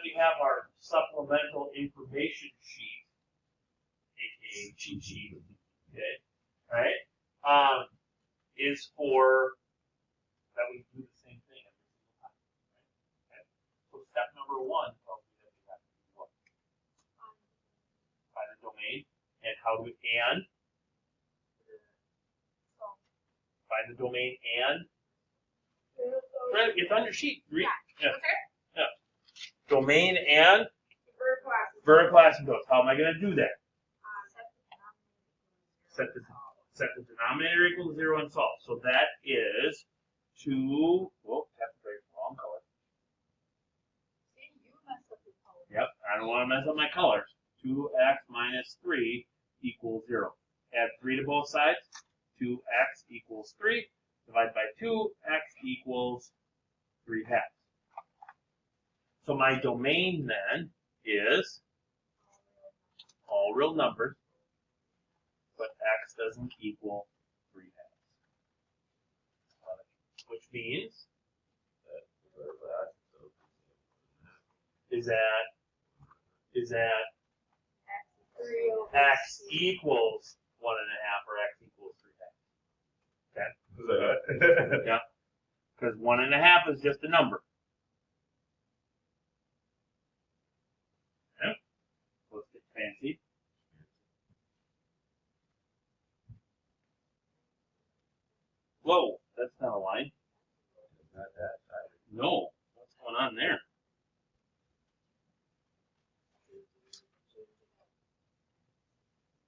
we have our supplemental information sheet, aka cheat sheet, okay, right? Is for that we do the same thing every single time, right? Okay. So step number 1 tells me that we have to do what? Find the domain, and how do we find the domain and right, it's on your sheet. Read. Yeah. Okay. Yeah. Domain and Verb class. verb class and goes. How am I going to do that? Set the denominator equal to 0 and solve. So that is 2. Whoa, have to break the wrong color. See, you messed up your color. Yep, I don't want to mess up my colors. 2x minus 3 equals 0. Add 3 to both sides. 2x equals 3. Divide by 2, x equals 3/2. So my domain then is all real numbers, but x doesn't equal 3/2. Which means is that x equals 1.5 or x equals 3/2. Okay. Yeah. Because 1.5 is just a number. Okay. Let's get fancy. Whoa, that's not a line. No. What's going on there?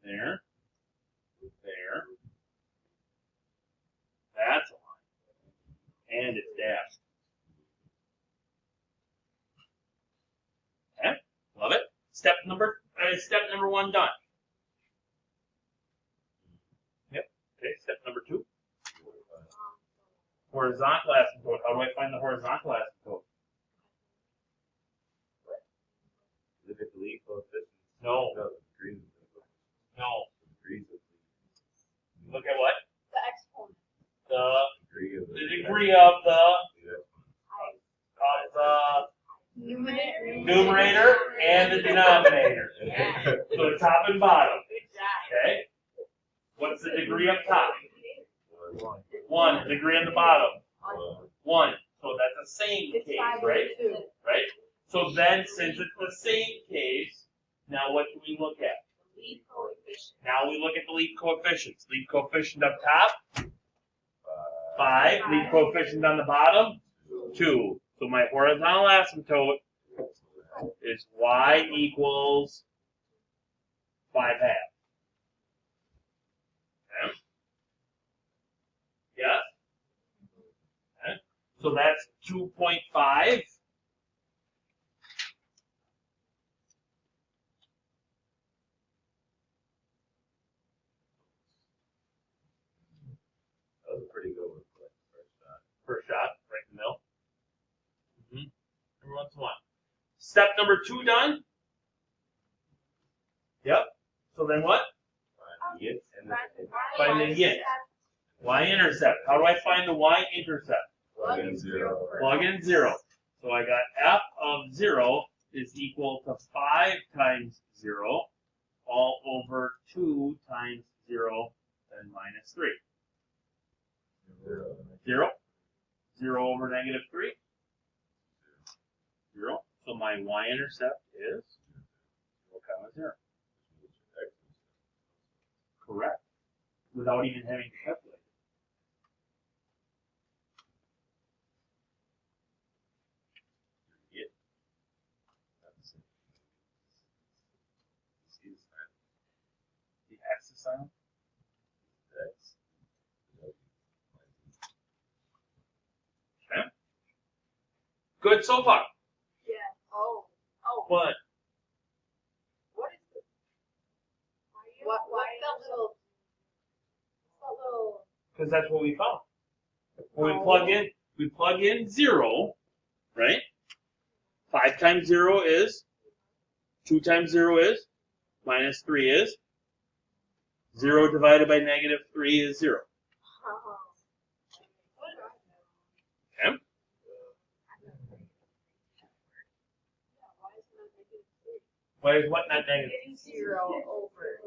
There. There. That's a line. And it's dashed. Okay. Love it. Step number 1 done. Yep. Okay, step number 2. Horizontal asymptote. How do I find the horizontal asymptote? Look at the lead coefficient. No. No. Look at what? The exponent. The degree of the numerator and the denominator. Yeah. So top and bottom. Good job. Okay. What's the degree up top? 1. Degree on the bottom. 1. So that's the same It's case, 5 right? over 2. Right? So then, since it's the same case, now what do we look at? Lead coefficient. Now we look at the lead coefficients. Lead coefficient up top, 5. Lead coefficient on the bottom, 2. So my horizontal asymptote is y equals 5/2. Okay? Yeah? Okay. So that's 2.5. That was a pretty good one for the first shot. Per shot, right in the middle. Every once in a while. Step number 2 done. Yep. So then what? Find the its and the Find the yin. Y-intercept. How do I find the y-intercept? plug in 0. Plug in 0. So I got f of 0 is equal to 5 times 0 all over 2 times 0 and minus 3. 0. 0 over negative 3. 0. So my y-intercept is 0, 0. Correct. Without even having to calculate. The axis sign. Okay. Good so far. Yeah. Oh. But What is this? Why that little? That little. because that's what we found. When we plug in 0, right? 5 times 0 is 2 times 0 is minus 3 is 0 divided by negative 3 is 0. Okay. Why is what not negative? Getting 0 over.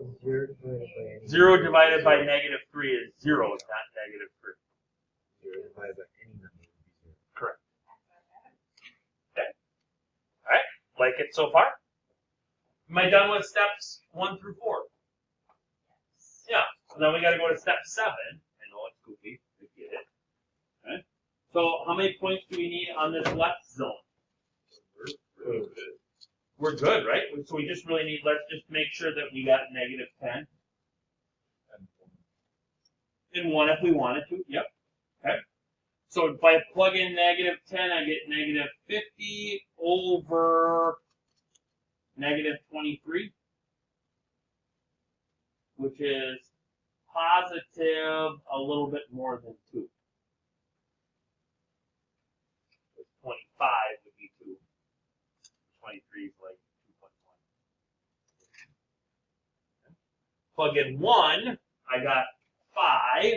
0 divided by negative 3 is 0, it's not negative 3. 0 divided by any number would be 0. Correct. Okay. Alright, like it so far? Am I done with steps 1 through 4? Yeah, so then we gotta go to step 7. I know it's goofy, I get it. Okay. So how many points do we need on this left zone? We're good, right? So we just really need, let's just make sure that we got negative 10. And 1 if we wanted to, yep. Okay. So if I plug in negative 10, I get negative 50 over negative 23, which is positive a little bit more than 2. 25 would be 2. 23 is like 2.1. Plug in 1, I got 5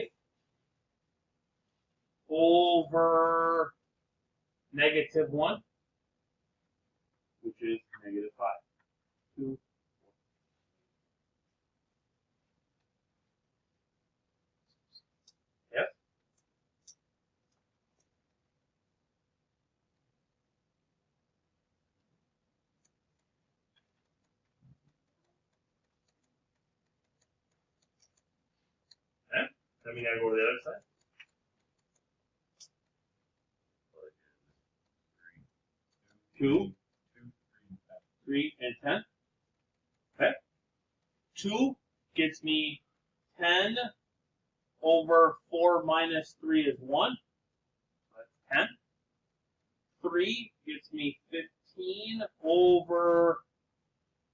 over negative 1, which is negative 5. 2. Yes? Okay. Then we gotta go to the other side. 2, 3, and 10. Okay. 2 gets me 10 over 4 minus 3 is 1. That's 10. 3 gets me 15 over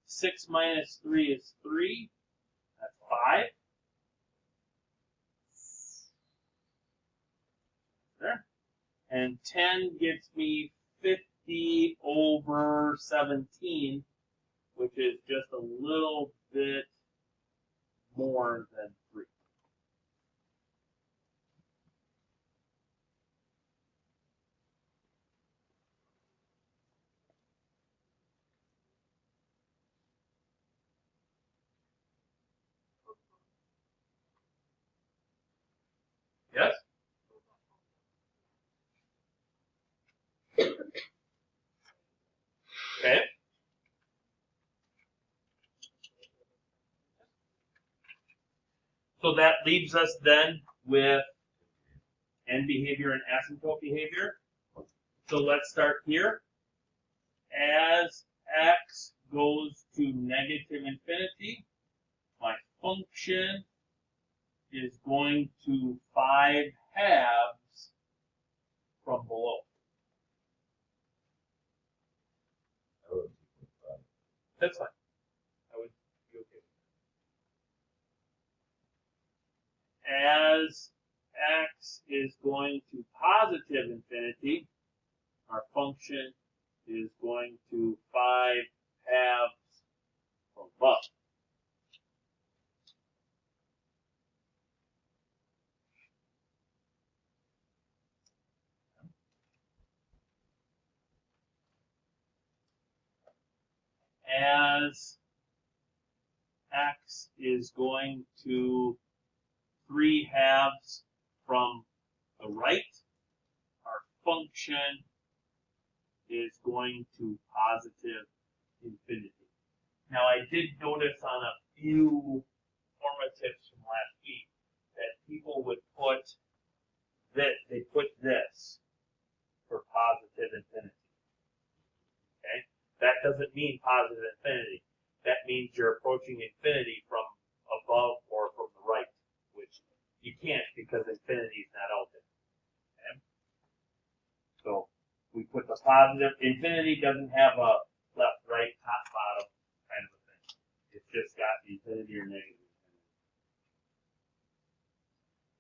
6 minus 3 is 3. That's 5. There. And 10 gets me 50 over 17, which is just a little bit more than 3. Yes? Okay. So that leaves us then with end behavior and asymptote behavior. So let's start here. As x goes to negative infinity, my function is going to 5 halves from below. That's fine. I would be okay with that. As x is going to positive infinity, our function is going to 5 halves from above. As x is going to 3 halves from the right, our function is going to positive infinity. Now I did notice on a few formatives from last week that people would put this, they put this for positive infinity. Okay? That doesn't mean positive infinity. That means you're approaching infinity from above or from the right, which you can't because infinity is not out there. Okay? So we put the positive. Infinity doesn't have a left, right, top, bottom kind of a thing. It's just got infinity or negative infinity.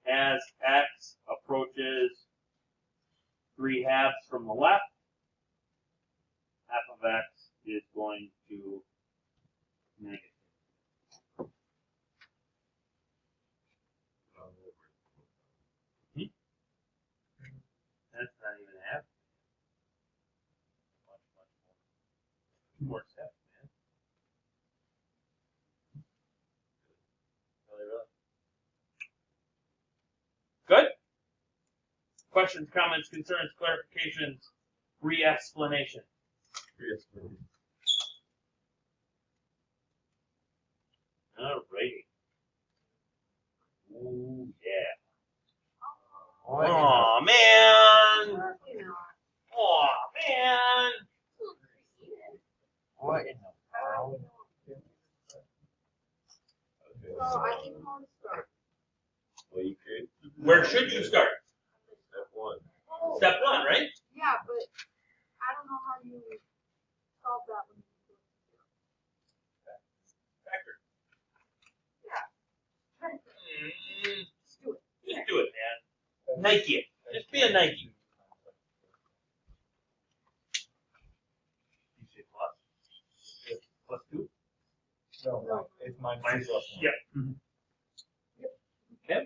As x approaches 3 halves from the left, half of x is going to negative. That's not even half. Much more. 2 more steps, man. questions, comments, concerns, clarifications, re-explanation? Alrighty. Ooh, yeah. What? Aw, man! Absolutely not. Aw, man! What in the world? So I think I want to start. Well, you could. Where should you start? Step one. Oh, Step one, right? yeah, but I don't know how you solve that one. Factor. Yeah. Let's do it. Just do it, man. Nike it. Just be a Nike. You say plus? Plus two? No, it's mine. Yep. Okay.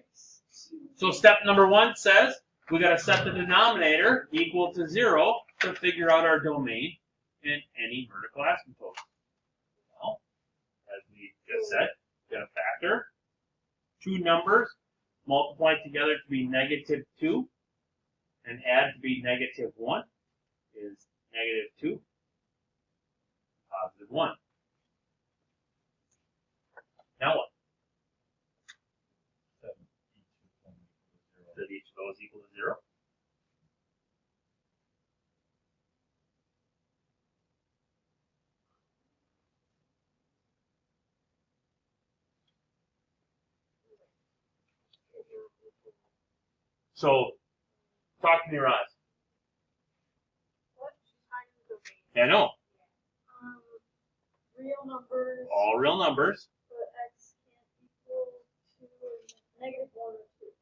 So step number one says we got to set the denominator equal to 0 to figure out our domain in any vertical asymptote. Well, as we just said, got a factor, two numbers multiplied together to be -2 and add to be -1 is -2, +1. Now what? That each of those equal to 0? So, talk to me, Roz. What? Kind of domain. Yeah, I know. Real numbers. All real numbers. But x can't equal to -1 or 2.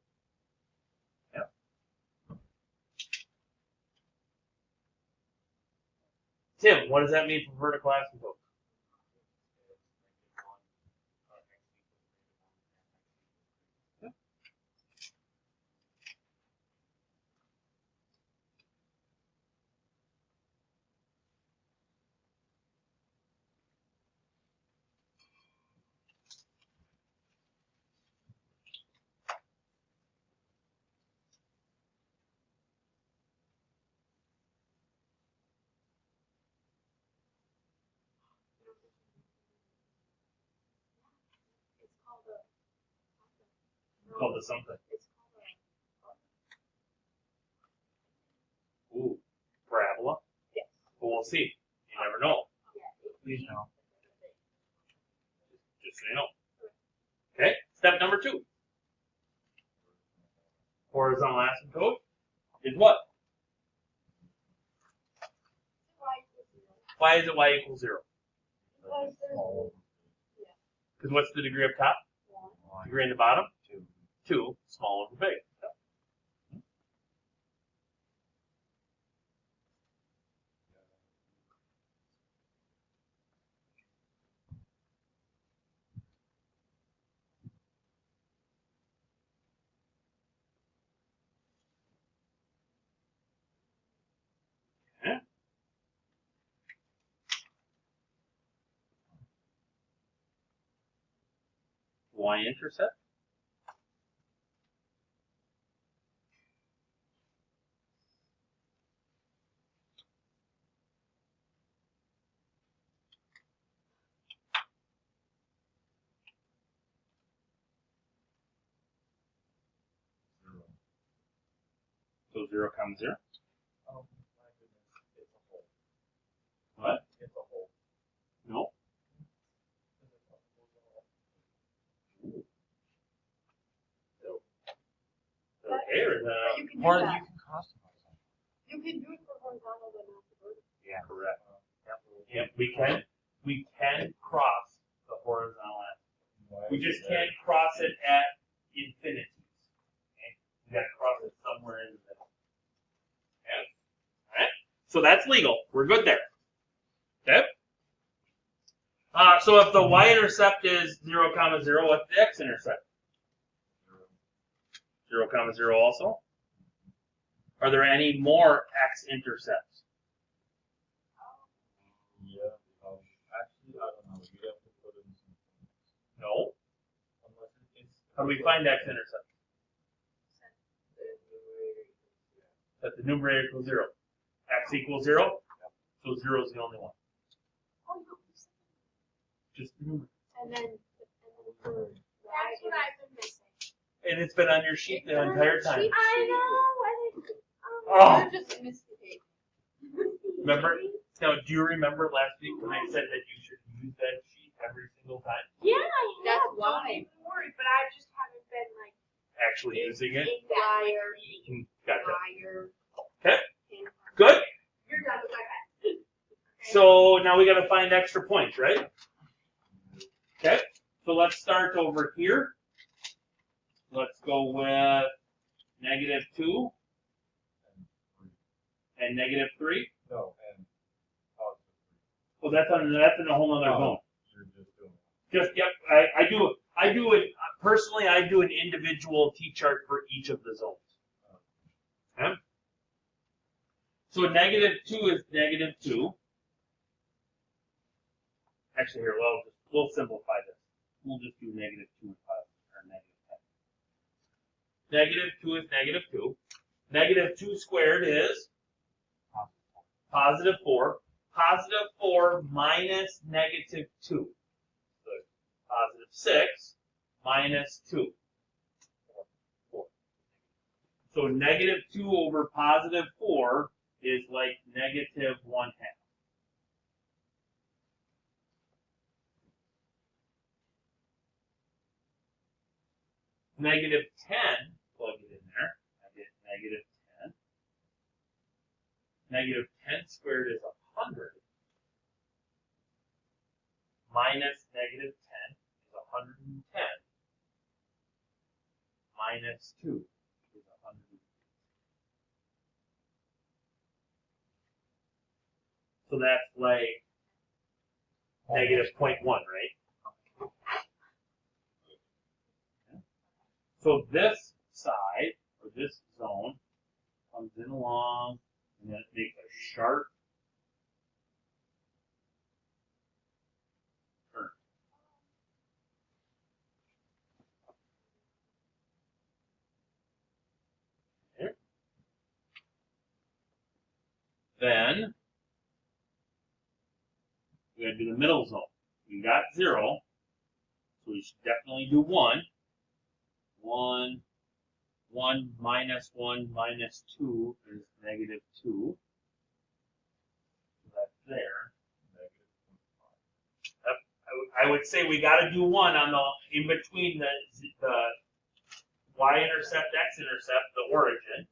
Tim, what does that mean for vertical asymptote? It's called a. Called the something. It's called a. Ooh, parabola. Yes. But we'll see. You never know. Yeah. Please no. Just so you know. Okay. Step number 2. Horizontal asymptote is what? Why is it y equals 0? Because there's Because what's the degree up top? one. Degree in the bottom? Two. 2, small over big. Okay. Y-intercept. So 0, 0. Oh my goodness, it's a hole. What? It's a hole. No. Okay, or is But that you can do Or that. you can customize them. You can do it for horizontal, but not for vertical. Yeah. correct? Yep, we can cross the horizontal axis. We just can't cross it at infinity. Okay? We gotta cross it somewhere in the middle. Okay? Alright? So that's legal. We're good there. Okay? So if the y-intercept is 0, 0, what's the x-intercept? 0, 0 also? Are there any more x-intercepts? Yeah. Actually, I don't know. You have to put in some. No. Unless it's. How do we find x-intercept? that the numerator equals 0. X equals 0, so 0 is the only one. Oh, no. Just the numerator. And then for that's what I've been missing. And it's been on your sheet the entire time. I know. Oh. You're just missed the date. Remember? Now, do you remember last week when I said that you should use that sheet every single time? Yeah, That's don't why. even worry, but I just haven't been like Actually using it? Liar. Gotcha. Liar. Okay. Good. you're done with that. So now we got to find extra points, right? Okay. So let's start over here. Let's go with -2 and -3. No, and positive Well, that's in a whole other Oh. zone. 3. You're just doing Just yep. I do it personally. I do an individual T chart for each of the zones. Okay. So -2 is -2. Actually, here we'll simplify this. We'll just do -2 and 5 or -10. -2 is -2. -2 squared is +4. +4 minus -2. So +6 minus 2. 4. So -2 over +4 is like -1/2. -10, plug it in there. I get -10. -10 squared is 100. Minus -10 is 110. Minus 2 is 100. So that's like -0.1, right? So this side, or this zone, comes in along, and then it makes a sharp turn. Okay. Then, we're going to do the middle zone. We got 0, so we should definitely do 1. 1 minus 1 minus 2 is -2. So that's there. I would say we got to do 1 on the in between the y-intercept, x-intercept, the origin,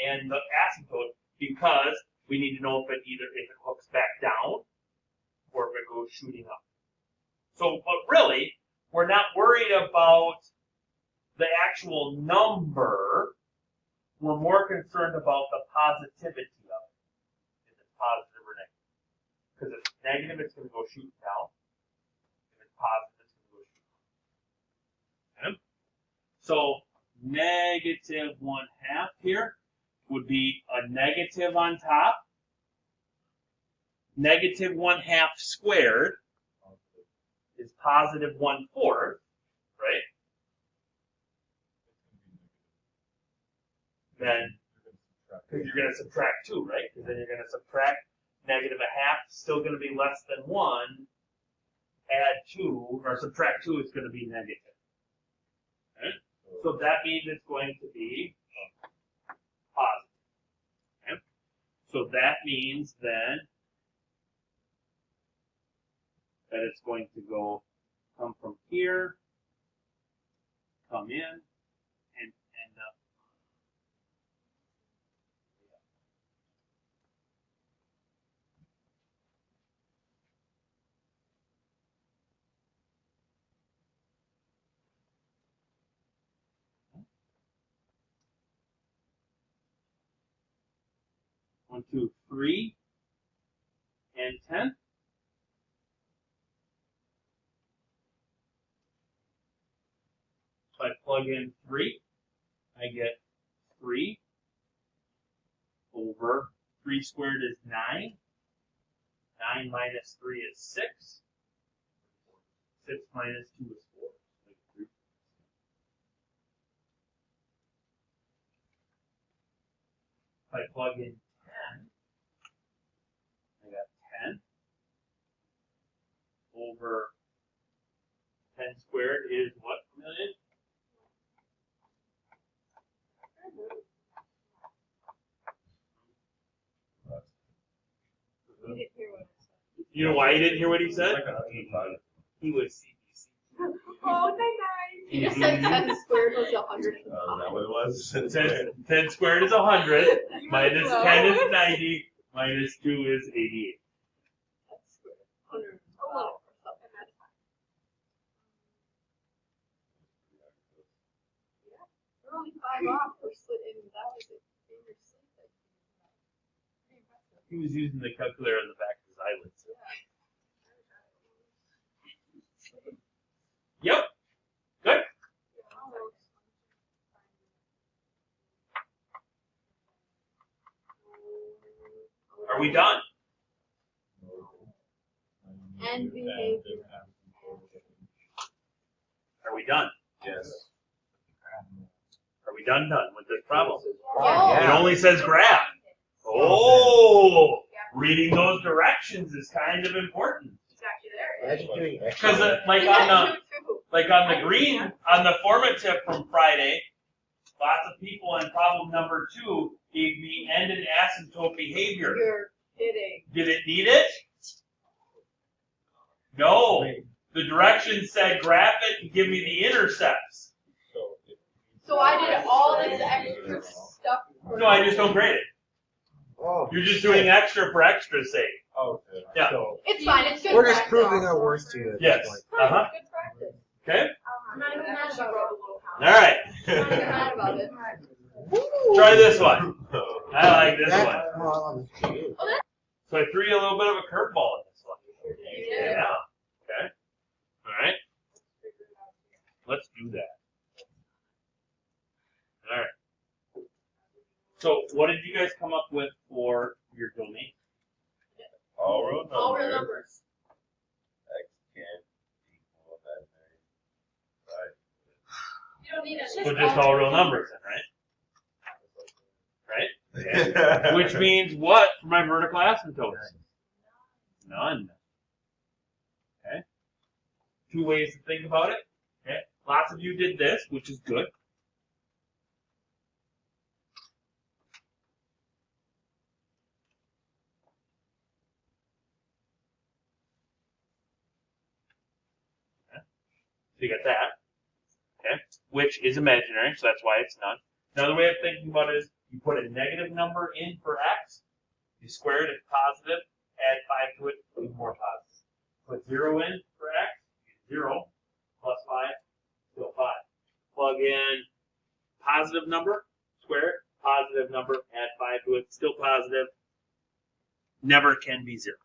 and the asymptote, because we need to know if it hooks back down or if it goes shooting up. So, but really, we're not worried about the actual number. We're more concerned about the positivity of it. If it's positive or negative. Because if it's negative, it's going to go shooting down. If it's positive, it's going to go shooting up. Okay? So -1/2 here would be a negative on top. -1/2 squared is +1/4, right? Then, because you're going to subtract 2, right? Because then you're going to subtract -1/2, still going to be less than 1. Add 2, or subtract 2 is going to be negative. Okay? So that means it's going to be positive. Okay? So that means then that it's going to come from here, come in, and end up. One, 2, 3, and 10. If I plug in 3, I get 3 over 3 squared is 9. 9 minus 3 is 6. 6 minus 2 is 4. if I plug in 10, I got 10 over 10 squared is what million? You didn't hear what I said. You know why you didn't hear what he It's said? like 105. He was CBC. Oh, nice. You just said 10 squared was 100. Is that what it was? 10 squared is 100, minus 10 is 90, minus 2 is 88. That's squared. 100. A little or something. That's fine. Yeah. We're only 5 off for splitting. That was it. In your sleep. Pretty impressive. He was using the calculator on the back of his eyelids. Yep. Good. Are we done? And behavior. Are we done? Yes. Are we done with this problem? Oh. It only says graph. Oh, reading those directions is kind of important. It's actually there. Imagine doing Because extra. like on the green, on the formative from Friday, lots of people on problem number 2 gave me end and asymptote behavior. You're kidding. Did it need it? No. The directions said graph it and give me the intercepts. So I did all this extra stuff. For No, I just don't grade it. Oh, You're just doing extra for extra's sake. Okay. Yeah. So It's fine. It's good. we're just practice. proving our worth to you at Yes. this point. Fine, Uh-huh. Good practice. Okay? I'm not even mad about it. All right. I'm not even mad about it. Try this one. I like this one. That's all on the field. So I threw you a little bit of a curveball in this one. Yeah. Yeah. Okay. All right. Let's do that. All right. So what did you guys come up with for your domain? All real numbers. All real numbers. X can't equal that many. You don't need it. So just all real numbers then, right? Right? Which means what for my vertical asymptotes? None. Okay. 2 ways to think about it. Okay. Lots of you did this, which is good. Okay. So you got that. Okay. Which is imaginary, so that's why it's none. Another way of thinking about it is you put a negative number in for x, you square it, it's positive, add 5 to it, even more positive. Put 0 in for x, 0 plus 5, still 5. Plug in positive number, square it, positive number, add 5 to it, still positive. Never can be 0.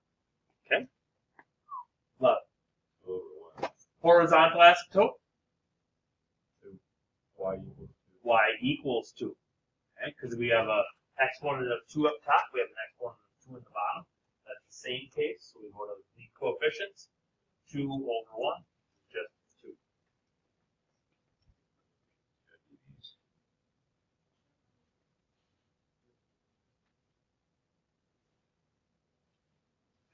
Okay? Love it. Over one. Horizontal asymptote, Y equals 2. y equals 2. Okay? Because we have a exponent of 2 up top, we have an exponent of 2 in the bottom. That's the same case, so we go to the coefficients. 2 over 1, just 2.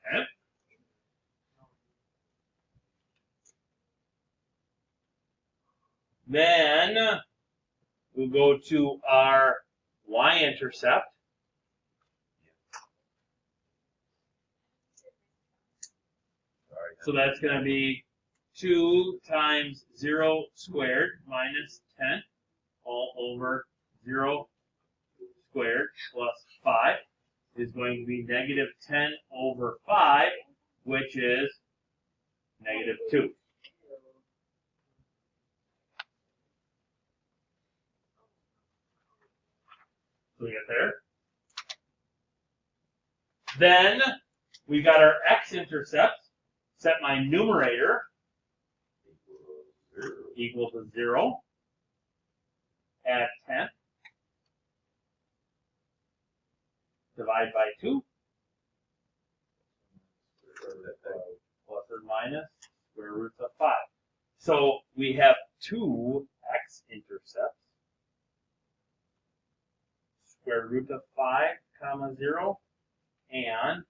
Okay? Then we'll go to our y-intercept. Sorry. So that's going to be 2 times 0 squared minus 10 all over 0 squared plus 5 is going to be negative 10 over 5, which is negative 2. So we get there. Then we got our x-intercepts. Set my numerator equal to 0. Add 10. Divide by 2. Plus or minus square root of 5. So we have 2 x-intercepts. Square or root of 5, comma 0, and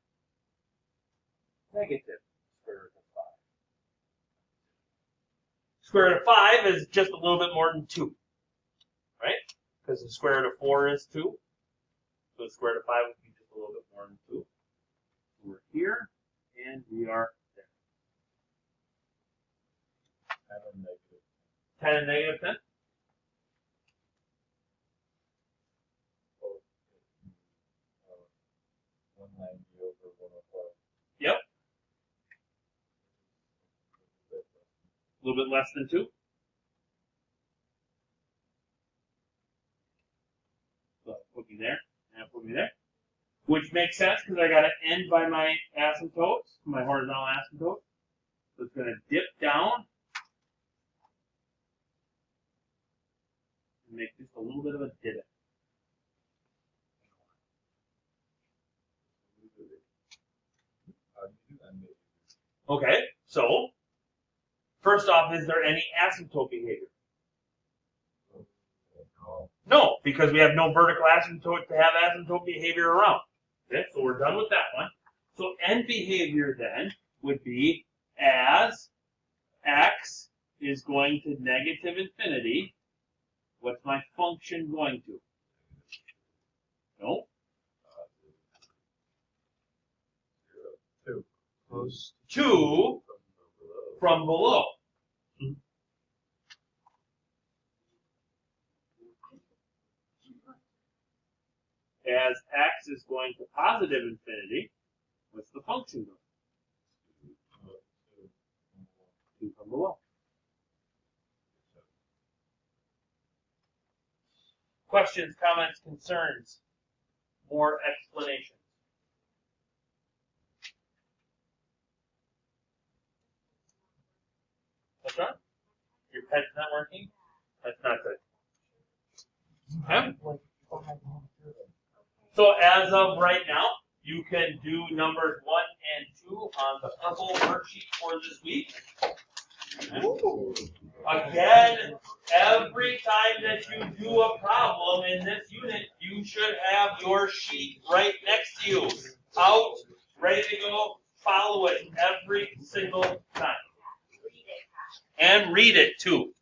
negative square root of 5. Square root of 5 is just a little bit more than 2, right? Because the square root of 4 is 2. So the square root of 5 would be just a little bit more than 2. We're here, and we are there. 10 and negative. 10 and negative 10? Oh, 190 over 105. Yep. A little bit less than 2. So put me there, and put me there. Which makes sense because I got to end by my asymptotes, my horizontal asymptote. So it's going to dip down and make just a little bit of a divot. How do you do that? Okay, so first off, is there any asymptote behavior? No. No, because we have no vertical asymptote to have asymptote behavior around. Okay, so we're done with that one. So end behavior then would be as x is going to negative infinity, what's my function going to? No? 2. Close. 2 from below. As x is going to positive infinity, what's the function going? 2 from below. Questions, comments, concerns? More explanations? What's wrong? Your pen's not working? That's not good. Okay. So as of right now, you can do numbers 1 and 2 on the purple worksheet for this week. Again, every time that you do a problem in this unit, you should have your sheet right next to you. Out, ready to go, follow it every single time. And read it too.